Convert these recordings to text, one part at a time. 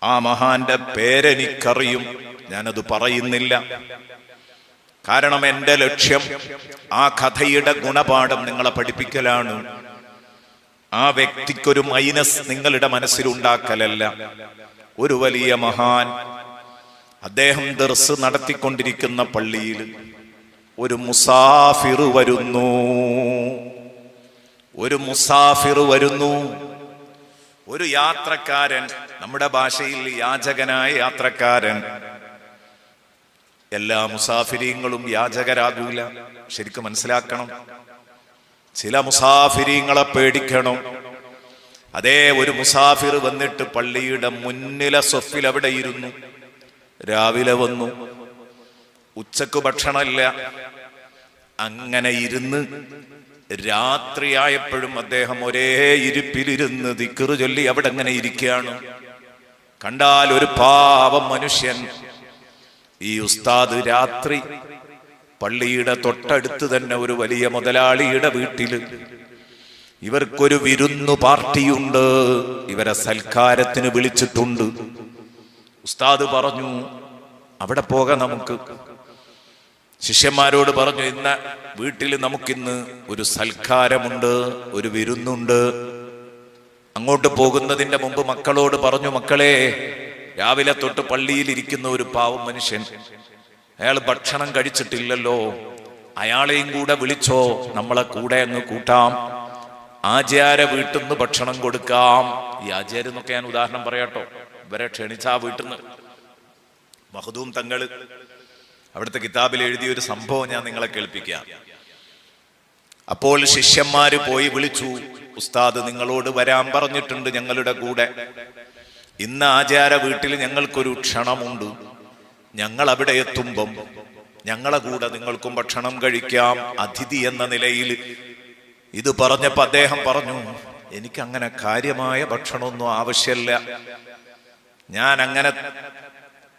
ആ മഹാന്റെ പേരെനിക്കറിയും, ഞാനത് പറയുന്നില്ല. കാരണം എൻ്റെ ലക്ഷ്യം ആ കഥയുടെ ഗുണപാഠം നിങ്ങളെ പഠിപ്പിക്കലാണ്. ആ വ്യക്തിക്കൊരു മൈനസ് നിങ്ങളുടെ മനസ്സിലുണ്ടാക്കലല്ല. ഒരു വലിയ മഹാൻ, അദ്ദേഹം ദർസ് നടത്തിക്കൊണ്ടിരിക്കുന്ന പള്ളിയിൽ ഒരു മുസാഫിർ വരുന്നു. ഒരു യാത്രക്കാരൻ, നമ്മുടെ ഭാഷയിൽ യാചകനായ യാത്രക്കാരൻ. എല്ലാ മുസാഫിരീങ്ങളും യാചകരാകൂല, ശരിക്കും മനസ്സിലാക്കണം. ചില മുസാഫിരീങ്ങളെ പേടിക്കണം. അതേ, ഒരു മുസാഫിർ വന്നിട്ട് പള്ളിയുടെ മുന്നിലെ സൊഫിൽ അവിടെ ഇരുന്നു. രാവിലെ വന്നു, ഉച്ചക്ക് ഭക്ഷണമില്ല, അങ്ങനെ ഇരുന്ന് രാത്രിയായപ്പോഴും അദ്ദേഹം ഒരേ ഇരിപ്പിലിരുന്ന് ദിക്റ് ചൊല്ലി അവിടെ അങ്ങനെ ഇരിക്കുകയാണ്. കണ്ടാൽ ഒരു പാവം മനുഷ്യൻ. ഈ ഉസ്താദ് രാത്രി പള്ളിയുടെ തൊട്ടടുത്ത് തന്നെ ഒരു വലിയ മുതലാളിയുടെ വീട്ടില് ഇവർക്കൊരു വിരുന്നു പാർട്ടിയുണ്ട്, ഇവരെ സൽക്കാരത്തിന് വിളിച്ചിട്ടുണ്ട്. ഉസ്താദ് പറഞ്ഞു, അവിടെ പോകാം നമുക്ക്. ശിഷ്യന്മാരോട് പറഞ്ഞു, ഇന്ന വീട്ടിൽ നമുക്കിന്ന് ഒരു സൽക്കാരമുണ്ട്, ഒരു വിരുന്നുണ്ട്. അങ്ങോട്ട് പോകുന്നതിന്റെ മുമ്പ് മക്കളോട് പറഞ്ഞു, മക്കളെ, രാവിലെ തൊട്ട് പള്ളിയിൽ ഇരിക്കുന്ന ഒരു പാവം മനുഷ്യൻ, അയാൾ ഭക്ഷണം കഴിച്ചിട്ടില്ലല്ലോ, അയാളെയും കൂടെ വിളിച്ചോ, നമ്മളെ കൂടെ അങ്ങ് കൂട്ടാം, ആചാര വീട്ടിൽ നിന്ന് ഭക്ഷണം കൊടുക്കാം. ഈ ആചാര്യ എന്നൊക്കെ ഞാൻ ഉദാഹരണം പറയാട്ടോ, ഇവരെ ക്ഷണിച്ച ആ വീട്ടിൽ നിന്ന്. മഖ്ദൂം തങ്ങള് അവിടുത്തെ കിതാബിൽ എഴുതിയ ഒരു സംഭവം ഞാൻ നിങ്ങളെ കേൾപ്പിക്കാം. അപ്പോൾ ശിഷ്യന്മാര് പോയി വിളിച്ചു, ഉസ്താദ് നിങ്ങളോട് വരാൻ പറഞ്ഞിട്ടുണ്ട് ഞങ്ങളുടെ കൂടെ. ഇന്ന് ആചാര വീട്ടിൽ ഞങ്ങൾക്കൊരു ക്ഷണമുണ്ട്, ഞങ്ങൾ അവിടെ എത്തുമ്പം ഞങ്ങളെ കൂടെ നിങ്ങൾക്കും ഭക്ഷണം കഴിക്കാം, അതിഥി എന്ന നിലയിൽ. ഇത് പറഞ്ഞപ്പോ അദ്ദേഹം പറഞ്ഞു, എനിക്കങ്ങനെ കാര്യമായ ഭക്ഷണമൊന്നും ആവശ്യമില്ല, ഞാൻ അങ്ങനെ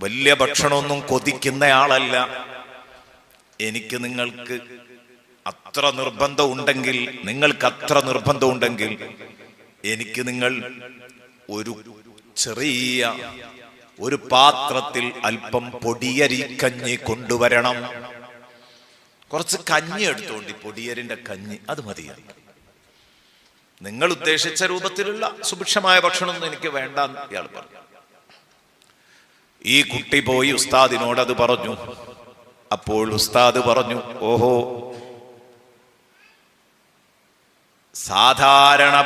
വലിയ ഭക്ഷണമൊന്നും കൊതിക്കുന്നയാളല്ല. എനിക്ക് നിങ്ങൾക്ക് അത്ര നിർബന്ധം ഉണ്ടെങ്കിൽ എനിക്ക് നിങ്ങൾ ഒരു ചെറിയ ഒരു പാത്രത്തിൽ അല്പം പൊടിയരിക്കഞ്ഞി കൊണ്ടുവരണം. കുറച്ച് കഞ്ഞി എടുത്തോണ്ടി, പൊടിയരിന്റെ കഞ്ഞി, അത് മതിയാണ്. നിങ്ങൾ ഉദ്ദേശിച്ച രൂപത്തിലുള്ള സുഭിക്ഷമായ ഭക്ഷണമൊന്നും എനിക്ക് വേണ്ട ഇയാൾ പറഞ്ഞു. ഈ കുട്ടി പോയി ഉസ്താദിനോട് അത് പറഞ്ഞു. അപ്പോൾ ഉസ്താദ് പറഞ്ഞു, ഓഹോ, സാധാരണ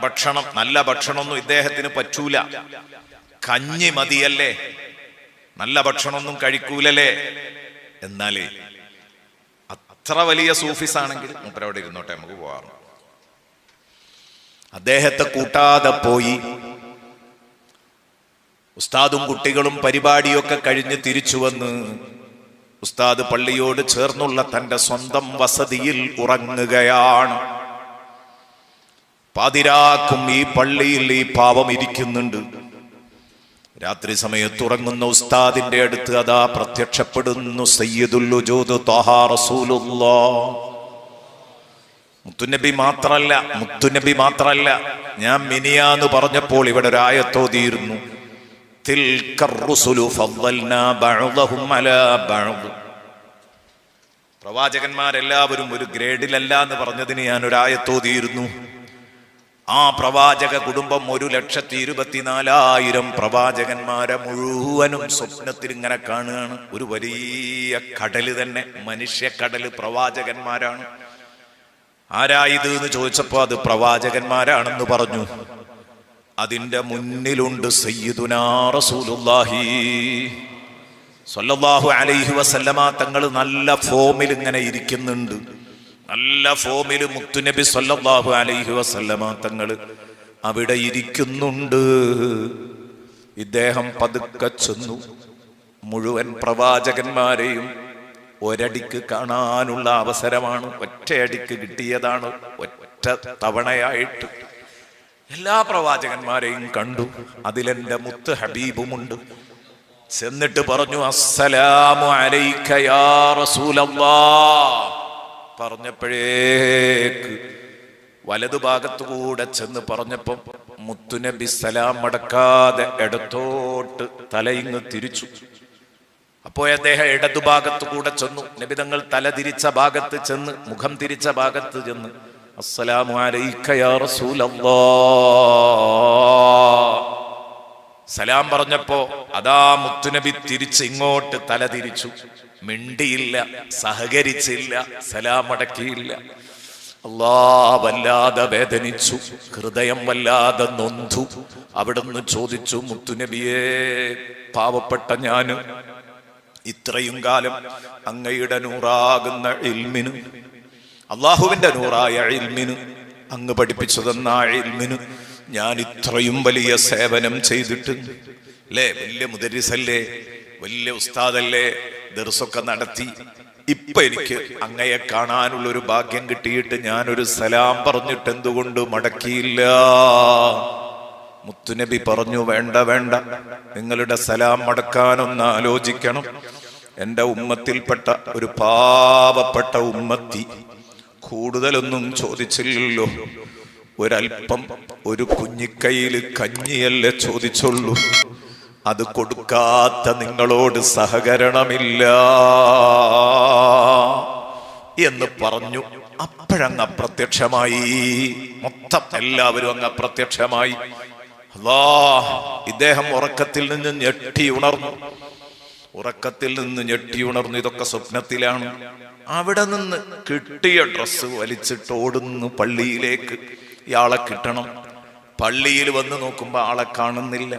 ഭക്ഷണം, നല്ല ഭക്ഷണമൊന്നും ഇദ്ദേഹത്തിന് പറ്റൂല, കഞ്ഞി മതിയല്ലേ, നല്ല ഭക്ഷണമൊന്നും കഴിക്കൂലല്ലേ. എന്നാലേ അത്ര വലിയ സൂഫിസ് ആണെങ്കിൽ മൂപ്പരവിടെ ഇരുന്നോട്ടെ, നമുക്ക് പോവാറ്. അദ്ദേഹത്തെ കൂട്ടാതെ പോയി. ഉസ്താദും കുട്ടികളും പരിപാടിയൊക്കെ കഴിഞ്ഞ് തിരിച്ചു വന്ന് ഉസ്താദ് പള്ളിയോട് ചേർന്നുള്ള തന്റെ സ്വന്തം വസതിയിൽ ഉറങ്ങുകയാണ്. പാതിരാക്കും ഈ പള്ളിയിൽ ഈ പാവം ഇരിക്കുന്നുണ്ട്. രാത്രി സമയത്ത് ഉറങ്ങുന്ന ഉസ്താദിന്റെ അടുത്ത് അതാ പ്രത്യക്ഷപ്പെടുന്നു സയ്യിദുൽ വജൂദ് ത്വഹ റസൂലുള്ളാഹ്. മുത്തുനബി മാത്രല്ല, ഞാൻ മിനിയാന്ന് പറഞ്ഞപ്പോൾ ഇവിടെ ഒരു ആയത്തോതിയിരുന്നു, പ്രവാചകന്മാരെല്ലാവരും ഒരു ഗ്രേഡിലല്ല എന്ന് പറഞ്ഞതിന് ഞാൻ ഒരു ആയത്തോതിയിരുന്നു. ആ പ്രവാചക കുടുംബം 1,24,000 പ്രവാചകന്മാരെ മുഴുവനും സ്വപ്നത്തിൽ ഇങ്ങനെ കാണുകയാണ്. ഒരു വലിയ കടല് തന്നെ, മനുഷ്യക്കടല്, പ്രവാചകന്മാരാണ്. ആരായത് എന്ന് ചോദിച്ചപ്പോ അത് പ്രവാചകന്മാരാണെന്ന് പറഞ്ഞു. അതിന്റെ മുന്നിലുണ്ട് സയ്യിദുനാ റസൂലുള്ളാഹി സ്വല്ലല്ലാഹു അലൈഹി വസല്ലമ തങ്ങൾ. നല്ല ഫോമിൽ ഇങ്ങനെ ഇരിക്കുന്നുണ്ട്, നല്ല ഫോമിൽ മുത്തുനബി സ്വല്ലല്ലാഹു അലൈഹി വസല്ലമ തങ്ങൾ അവിടെ ഇരിക്കുന്നുണ്ട്. ഇദ്ദേഹം പതുക്കെ ചെന്നു, മുഴുവൻ പ്രവാചകന്മാരെയും ഒരടിക്ക് കാണാനുള്ള അവസരമാണ്, ഒറ്റയടിക്ക് കിട്ടിയതാണ്, ഒറ്റ തവണയായിട്ട് എല്ലാ പ്രവാചകന്മാരെയും കണ്ടു. അതിലെന്റെ മുത്ത് ഹബീബുമുണ്ട്. ചെന്നിട്ട് പറഞ്ഞു, അസ്സലാമു അലൈക യാ റസൂലല്ലാഹ്. പറഞ്ഞപ്പോഴേക്ക് വലതുഭാഗത്തുകൂടെ ചെന്ന് പറഞ്ഞപ്പം മുത്തുനബി സലാം മടക്കാതെ ഇടത്തോട്ട് തലയിങ്ങ് തിരിച്ചു. അപ്പോൾ അദ്ദേഹം ഇടതുഭാഗത്ത് കൂടെ ചെന്നു. നബി തങ്ങൾ തല തിരിച്ച ഭാഗത്ത് ചെന്ന്, മുഖം തിരിച്ച ഭാഗത്ത് ചെന്ന്, അസ്സലാമു അലൈക യാ റസൂലല്ലാഹ് സലാം പറഞ്ഞപ്പോ അതാ മുത്തുനബി തിരിച്ച് ഇങ്ങോട്ട് തല തിരിച്ചു. മിണ്ടിയില്ല, സഹകരിച്ചില്ല, സലാം അടക്കിയില്ല. അല്ലാഹ് വല്ലാതെ വേദനിച്ചു, ഹൃദയം വല്ലാതെ നൊന്തു. അവിടുന്ന് ചോദിച്ചു, മുത്തുനബിയെ, പാവപ്പെട്ട ഞാന് ഇത്രയും കാലം അങ്ങയുടെ നൂറാകുന്ന ഇൽമിന്, അള്ളാഹുവിന്റെ നൂറായ ഇൽമിന്, അങ്ങ് പഠിപ്പിച്ചു തന്ന ഇൽമിന് ഞാൻ ഇത്രയും വലിയ സേവനം ചെയ്തിട്ട് അല്ലേ, വലിയ മുദരിസല്ലേ, വലിയ ഉസ്താദല്ലേ, ദർസൊക്കെ നടത്തി, ഇപ്പൊ എനിക്ക് അങ്ങയെ കാണാനുള്ളൊരു ഭാഗ്യം കിട്ടിയിട്ട് ഞാനൊരു സലാം പറഞ്ഞിട്ട് എന്തുകൊണ്ട് മടക്കിയില്ല? മുത്തുനബി പറഞ്ഞു, വേണ്ട വേണ്ട, നിങ്ങളുടെ സലാം മടക്കാനൊന്ന് ആലോചിക്കണം. എന്റെ ഉമ്മത്തിൽപ്പെട്ട ഒരു പാവപ്പെട്ട ഉമ്മത്തി കൂടുതലൊന്നും ചോദിച്ചില്ലല്ലോ, ഒരൽപ്പം ഒരു കുഞ്ഞിക്കൈയിൽ കഞ്ഞിയല്ലേ ചോദിച്ചുള്ളൂ, അത് കൊടുക്കാത്ത നിങ്ങളോട് സഹകരണമില്ല എന്ന് പറഞ്ഞു. അപ്പോഴങ്ങ് അപ്രത്യക്ഷമായി, മൊത്തം എല്ലാവരും അങ്ങ് അപ്രത്യക്ഷമായി. അല്ലാഹ്, ഇദ്ദേഹം ഉറക്കത്തിൽ നിന്ന് ഞെട്ടി ഉണർന്നു. ഇതൊക്കെ സ്വപ്നത്തിലാണ്. അവിടെ നിന്ന് കിട്ടിയ ഡ്രസ്സ് വലിച്ചിട്ട് ഓടുന്നു പള്ളിയിലേക്ക്. ഇയാളെ കിട്ടണം. പള്ളിയിൽ വന്ന് നോക്കുമ്പോ ആളെ കാണുന്നില്ല.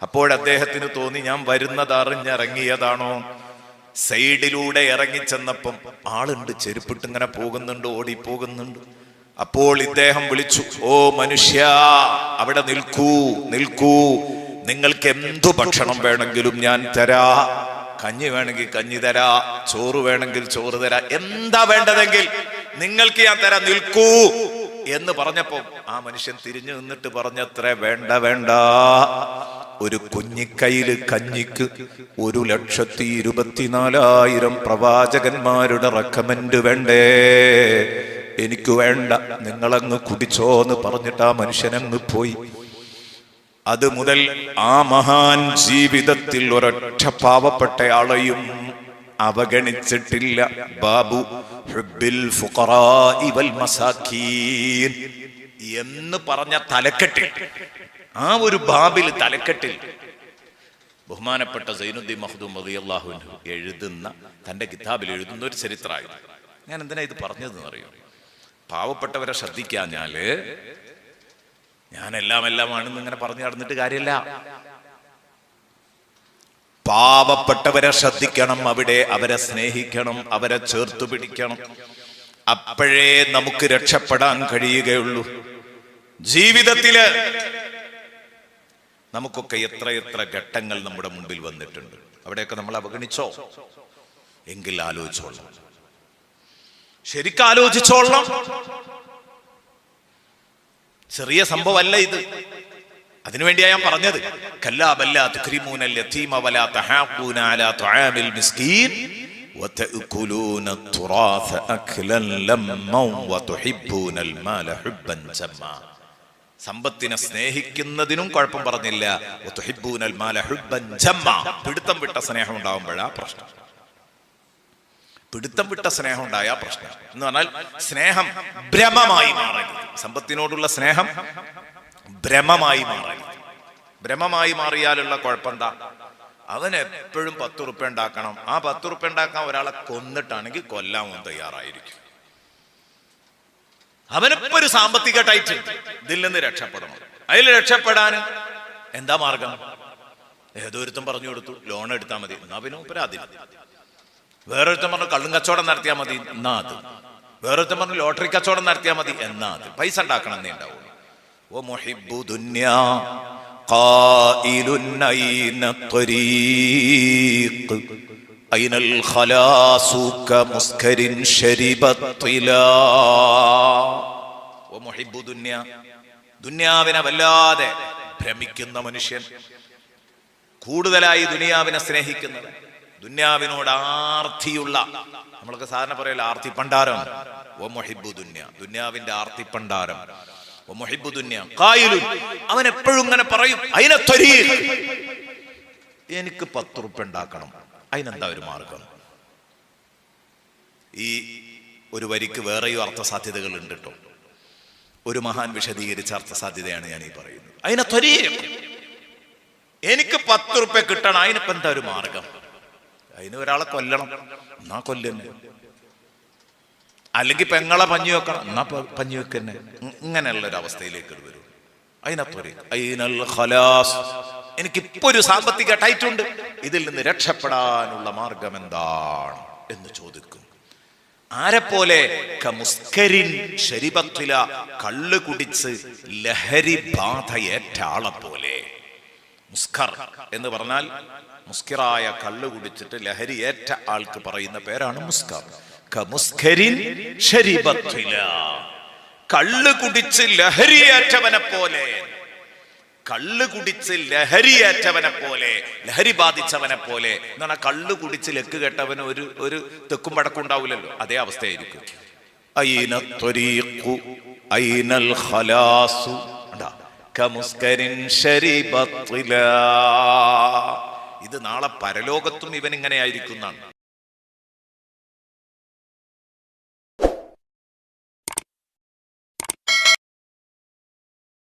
അപ്പോഴദ്ദേഹത്തിന് തോന്നി, ഞാൻ വരുന്നത് അറിഞ്ഞിറങ്ങിയതാണോ? സൈഡിലൂടെ ഇറങ്ങിച്ചെന്നപ്പം ആളുണ്ട്, ചെരുപ്പിട്ട് ഇങ്ങനെ പോകുന്നുണ്ട്, ഓടിപ്പോകുന്നുണ്ട്. അപ്പോൾ ഇദ്ദേഹം വിളിച്ചു, ഓ മനുഷ്യ, അവിടെ നിൽക്കൂ, നിങ്ങൾക്ക് എന്തു ഭക്ഷണം വേണമെങ്കിലും ഞാൻ തരാ. കഞ്ഞി വേണമെങ്കിൽ കഞ്ഞി തരാ, ചോറ് വേണമെങ്കിൽ ചോറ് തരാ, എന്താ വേണ്ടതെങ്കിൽ നിങ്ങൾക്ക് ഞാൻ തരാ, നിൽക്കൂ എന്ന് പറഞ്ഞപ്പോ ആ മനുഷ്യൻ തിരിഞ്ഞു നിന്നിട്ട് പറഞ്ഞത്രേ, വേണ്ട വേണ്ട, ഒരു കുഞ്ഞിക്കൈയില് കഞ്ഞിക്ക് 1,24,000 പ്രവാചകന്മാരുടെ റെക്കമെൻഡ് വേണ്ടേ? എനിക്ക് വേണ്ട, നിങ്ങളങ്ങ് കുടിച്ചോന്ന് പറഞ്ഞിട്ട് ആ മനുഷ്യനങ്ങ് പോയി. അത് മുതൽ ആ മഹാൻ ജീവിതത്തിൽ ഒരൊറ്റ പാവപ്പെട്ടയാളെയും അവഗണിച്ചിട്ടില്ല. ബാബു ഹുബ്ബിൽ ഫുഖറാഇ വൽ മസാകീൻ എന്ന് പറഞ്ഞ തലക്കെട്ടിൽ, ആ ഒരു ബാബിൽ തലക്കെട്ടിൽ ബഹുമാനപ്പെട്ട സൈനുദ്ദീൻ മഖ്ദൂം റളിയല്ലാഹു അൻഹു എഴുതുന്ന, തന്റെ കിതാബിൽ എഴുതുന്ന ഒരു ചരിത്രമായിരുന്നു. ഞാൻ എന്തിനാ ഇത് പറഞ്ഞതെന്ന് അറിയോ? പാവപ്പെട്ടവരെ ശ്രദ്ധിക്കാഞ്ഞാല് ഞാൻ എല്ലാമാണെന്ന് ഇങ്ങനെ പറഞ്ഞു നടന്നിട്ട് കാര്യമില്ല. പാവപ്പെട്ടവരെ ശ്രദ്ധിക്കണം, അവിടെ അവരെ സ്നേഹിക്കണം, അവരെ ചേർത്തു പിടിക്കണം. അപ്പോഴേ നമുക്ക് രക്ഷപ്പെടാൻ കഴിയുകയുള്ളൂ. ജീവിതത്തില് നമുക്കൊക്കെ എത്ര ഘട്ടങ്ങൾ നമ്മുടെ മുമ്പിൽ വന്നിട്ടുണ്ട്. അവിടെയൊക്കെ നമ്മൾ അവഗണിച്ചോ? എങ്കിൽ ആലോചിച്ചോളണം, ശരിക്കും ആലോചിച്ചോളണം. ചെറിയ സംഭവമല്ല ഇത്. അതിനുവേണ്ടിയാ ഞാൻ പറഞ്ഞത്, കല്ലാ ബല്ലാ തുക്രിമൂനൽ യതീമ വലാ തഹാഖൂന അലാ തുആമിൽ മിസ്കീൻ വതഅകുലൂന തുറാസ അക്ലൻ ലമ്മൻ വതുഹിബ്ബൂനൽ മാല ഹുബ്ബൻ ജമ്മാ. സമ്പത്തിനെ സ്നേഹിക്കുന്നതിനും കുഴപ്പം പറഞ്ഞില്ല. വതുഹിബ്ബൂനൽ മാല ഹുബ്ബൻ ജമ്മാ. പിടുത്തം വിട്ട സ്നേഹം ഉണ്ടാവുമ്പോഴാ പ്രശ്നം. പിടുത്തം വിട്ട സ്നേഹം ഉണ്ടായ പ്രശ്നം എന്ന് പറഞ്ഞാൽ സ്നേഹം ഭ്രമമായി മാറരുത്. സമ്പത്തിനോടുള്ള സ്നേഹം ഭ്രമമായി മാറരുത്. ഭ്രമമായി മാറിയാലുള്ള കുഴപ്പമെന്താ? അവൻ എപ്പോഴും 10 ഉറുപ്യ ഉണ്ടാക്കണം. ആ 10 ഉറുപ്യ ഉണ്ടാക്കാൻ ഒരാളെ കൊന്നിട്ടാണെങ്കിൽ കൊല്ലാൻ തയ്യാറായിരിക്കും. അവനിപ്പോ ഒരു സാമ്പത്തിക ടൈറ്റ്, ഇതിൽ നിന്ന് രക്ഷപ്പെടണം. അതിൽ രക്ഷപ്പെടാൻ എന്താ മാർഗം? ഏതൊരുത്തും പറഞ്ഞു കൊടുത്തു, ലോൺ എടുത്താൽ മതി, എന്നാ പിന്നെ പരാതി. വേറൊരുത്തൻ പറഞ്ഞു കള്ളും കച്ചവടം നടത്തിയാൽ മതി, എന്നാ അത്. വേറൊരുത്തൻ പറഞ്ഞു ലോട്ടറി കച്ചവടം നടത്തിയാൽ മതി, എന്നാ അത്. പൈസ ഉണ്ടാക്കണം എന്നേ ഉണ്ടാവുള്ളൂ. ഓ മുഹിബ്ബു ദുനിയാ ഖായിലുൻ ഐന ത്വരീഖ് ഐനൽ ഖലാസു കമുസ്കരിൻ ശരിബത്തിലാ. ഓ മുഹിബ്ബു ദുനിയാ, ദുനിയാവിനെ വല്ലാതെ ഭ്രമിക്കുന്ന മനുഷ്യൻ, കൂടുതലായി ദുനിയാവിനെ സ്നേഹിക്കുന്നത്, ദുന്യാവിനോട് ആർത്തിയുള്ള, നമ്മളൊക്കെ സാധാരണ പറയല ആർത്തി പണ്ടാരം. ഓ മുഹിബ്ബു ദുന്യ, ദുന്യാവിന്റെ ആർത്തി പണ്ടാരം. മുഹിബ്ബു ദുനിയ ഖായിലുൻ, അവൻ എപ്പോഴും ഇങ്ങനെ പറയും അയിന ത്വരീഖ്, എനിക്ക് 10 റുപ്യ ഉണ്ടാക്കണം, അതിനെന്താ ഒരു മാർഗം? ഈ ഒരു വരിക്ക് വേറെയും അർത്ഥസാധ്യതകൾ ഉണ്ട് കേട്ടോ. ഒരു മഹാൻ വിശദീകരിച്ച അർത്ഥസാധ്യതയാണ് ഞാൻ ഈ പറയുന്നത്. അതിനെ ത്വരീഖ്, എനിക്ക് 10 റുപ്യ കിട്ടണം, അതിനിപ്പോ എന്താ ഒരു മാർഗം? അതിന് ഒരാളെ കൊല്ലണം, എന്നാ കൊല്ലന്നെ. അല്ലെങ്കിൽ പെങ്ങളെ പഞ്ഞു വെക്കണം, എന്നാ പഞ്ഞു വെക്കന്നെ. ഇങ്ങനെയുള്ള ഒരു അവസ്ഥയിലേക്ക് വരും. അതിനെ ത്വരീഖ്, അയിനൽ ഖലാസ്, എനിക്കിപ്പോ ഒരു സാമ്പത്തിക ടൈറ്റുണ്ട്, ഇതിൽ നിന്ന് രക്ഷപ്പെടാനുള്ള മാർഗം എന്താണ് എന്ന് ചോദിക്കും. ആരെപ്പോലെ? കമുസ്കരിൻ ശരിബത്തില, കള്ള് കുടിച്ച് ലഹരി ബാധയേറ്റ ആളെ പോലെ. മുസ്കർ എന്ന് പറഞ്ഞാൽ മുസ്കിറായ കള്ള് കുടിച്ചിട്ട് ലഹരി ഏറ്റ ആൾക്ക് പറയുന്ന പേരാണ് മുസ്കർ. കമുസ്കരിൻ ശരിബത്തില, കള്ള് കുടിച്ച് ലഹരിയേറ്റവനെ പോലെ. കള്ള് കുടിച്ച് ലഹരിയേറ്റവനെ പോലെ, ലഹരി ബാധിച്ചവനെ പോലെ എന്ന് പറഞ്ഞാൽ കള്ള് കുടിച്ച് ലക്ക് കെട്ടവന് ഒരു തെക്കും വടക്കും ഉണ്ടാവില്ലല്ലോ, അതേ അവസ്ഥയായിരിക്കും. അയിന ത്വരീഖു അയിനൽ ഖലാസു, കമുസ്കരിൻ ശരിബത്തില. ഇത് നാളെ പരലോകത്തും ഇവൻ ഇങ്ങനെ ആയിരിക്കുന്നതാണ്.